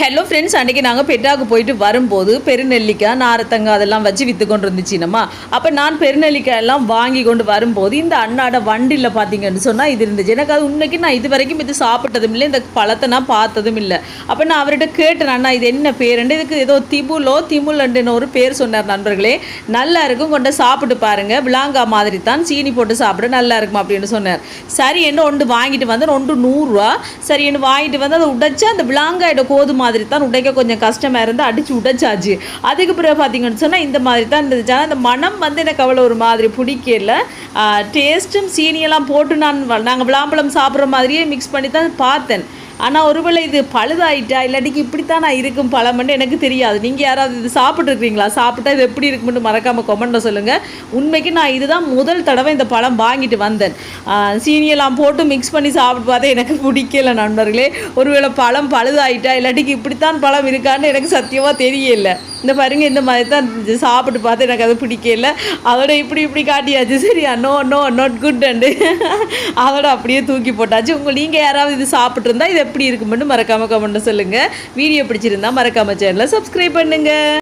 Hello friends, அன்றைக்கி நாங்கள் பெட்டாவுக்கு போயிட்டு வரும்போது பெருநெல்லிக்காய் நாரத்தங்காய் அதெல்லாம் வச்சு விற்று கொண்டு இருந்துச்சுனம்மா. அப்போ நான் பெருநெல்லிக்காய் எல்லாம் வாங்கி கொண்டு வரும்போது இந்த அண்ணாட வண்டியில் பார்த்தீங்கன்னு சொன்னால் இது இருந்துச்சு. எனக்கு அது உண்மைக்கு நான் இது வரைக்கும் இது சாப்பிட்டதும் இல்லை, இந்த பழத்தை நான் பார்த்ததும் இல்லை. அப்போ நான் அவர்கிட்ட கேட்டேன், அண்ணா இது என்ன பேருண்டு? இதுக்கு ஏதோ திமுலண்டுன்னு ஒரு பேர் சொன்னார். நண்பர்களே, நல்லா இருக்கும், கொண்டு சாப்பிட்டு பாருங்கள், விளாங்கா மாதிரி தான், சீனி போட்டு சாப்பிட நல்லா இருக்கும் அப்படின்னு சொன்னார். சரி என்ன ஒன்று வாங்கிட்டு வந்தேன், ஒன்று 100 ரூபா. சரி என்ன வாங்கிட்டு வந்து அதை உடைச்சா அந்த விளாங்காயோட கோது மாதிரி தான் உடைக்க கொஞ்சம் கஷ்டமாக இருந்து அடித்து உடைச்சாச்சு. அதுக்கு பிறகு பார்த்தீங்கன்னு சொன்னால் இந்த மாதிரி தான் இருந்துச்சு. ஆனால் அந்த மனம் வந்து எனக்கு அவ்வளோ ஒரு மாதிரி பிடிக்கல. டேஸ்ட்டும் சீனியெல்லாம் போட்டு நாங்கள் விளாம்பழம் சாப்பிட்ற மாதிரியே மிக்ஸ் பண்ணி தான் பார்த்தேன். ஆனால் ஒருவேளை இது பழுதாயிட்டா இல்லாட்டிக்கு இப்படித்தான் நான் இருக்கும் பழம்னு எனக்கு தெரியாது. நீங்கள் யாராவது இது சாப்பிட்ருக்கீங்களா? சாப்பிட்டா இது எப்படி இருக்குமென்னு மறக்காமல் கமெண்ட்டில் சொல்லுங்கள். உண்மைக்கு நான் இதுதான் முதல் தடவை இந்த பழம் வாங்கிட்டு வந்தேன். சீனியெல்லாம் போட்டு மிக்ஸ் பண்ணி சாப்பிட்டு பார்த்தா எனக்கு பிடிக்கல நண்பர்களே. ஒருவேளை பழம் பழுதாயிட்டா இல்லாட்டிக்கு இப்படித்தான் பழம் இருக்கான்னு எனக்கு சத்தியமாக தெரியல. இந்த பாருங்க, இந்த மாதிரி தான் சாப்பிட்டு பார்த்து எனக்கு அது பிடிக்கல. அதோட இப்படி காட்டியாச்சு. சரியா, நோ நாட் குட் அண்டு அதோட அப்படியே தூக்கி போட்டாச்சு. நீங்கள் யாராவது இது சாப்பிட்ருந்தா இது எப்படி இருக்குமென்னு மறக்காமல் கமெண்ட்டில் சொல்லுங்கள். வீடியோ பிடிச்சிருந்தா மறக்காமல் சேனலை சப்ஸ்கிரைப் பண்ணுங்கள்.